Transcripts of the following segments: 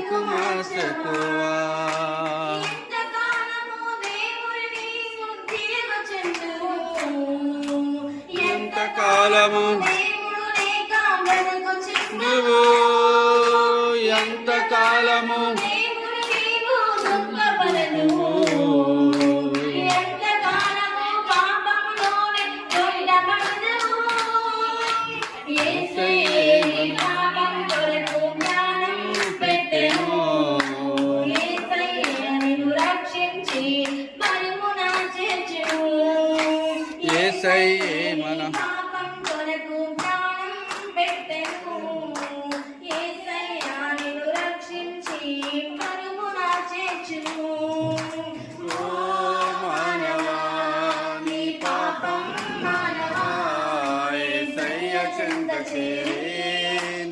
బ్రతుకు మార్చకువా ఎంతకాలము నువ్వు ఎంతకాలము మన చెంత చేరే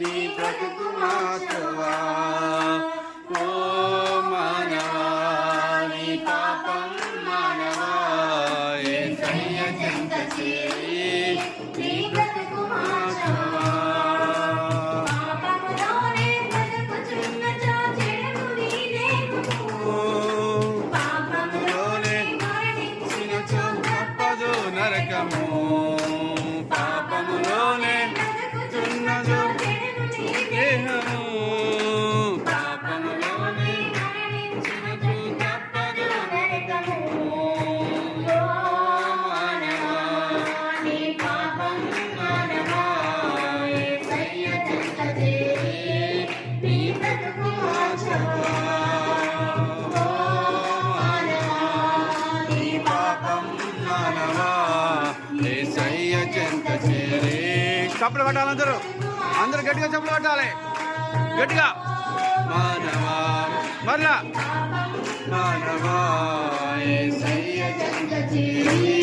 నీ బ్రతుకు మార్చవా ఓ మానవా నీ పాపం మానవా యేసయ్య చెంత చేరే నీ బ్రతుకు మార్చవా పాపములోనే బ్రతుకుచున్న చాచెడు నీదేమో పాపములోనే మరణించిన చో తప్పదు నరకము పాపములోనే చున్నదు దేహము పాపములోనే మరణించినచు తప్పదు నరకము మానవా నీ పాపం మానవా యేసయ్య చెంత చేరి నీ బ్రతుకు మార్చవా మానవా నీ పాపం మానవా యేసయ్య చెంత చేరి చప్పలు కొట్టాలి అందరూ గట్టిగా చప్పలు కొట్టాలి గట్టిగా మానవా మరలా మానవా యేసయ్య చెంత చేరి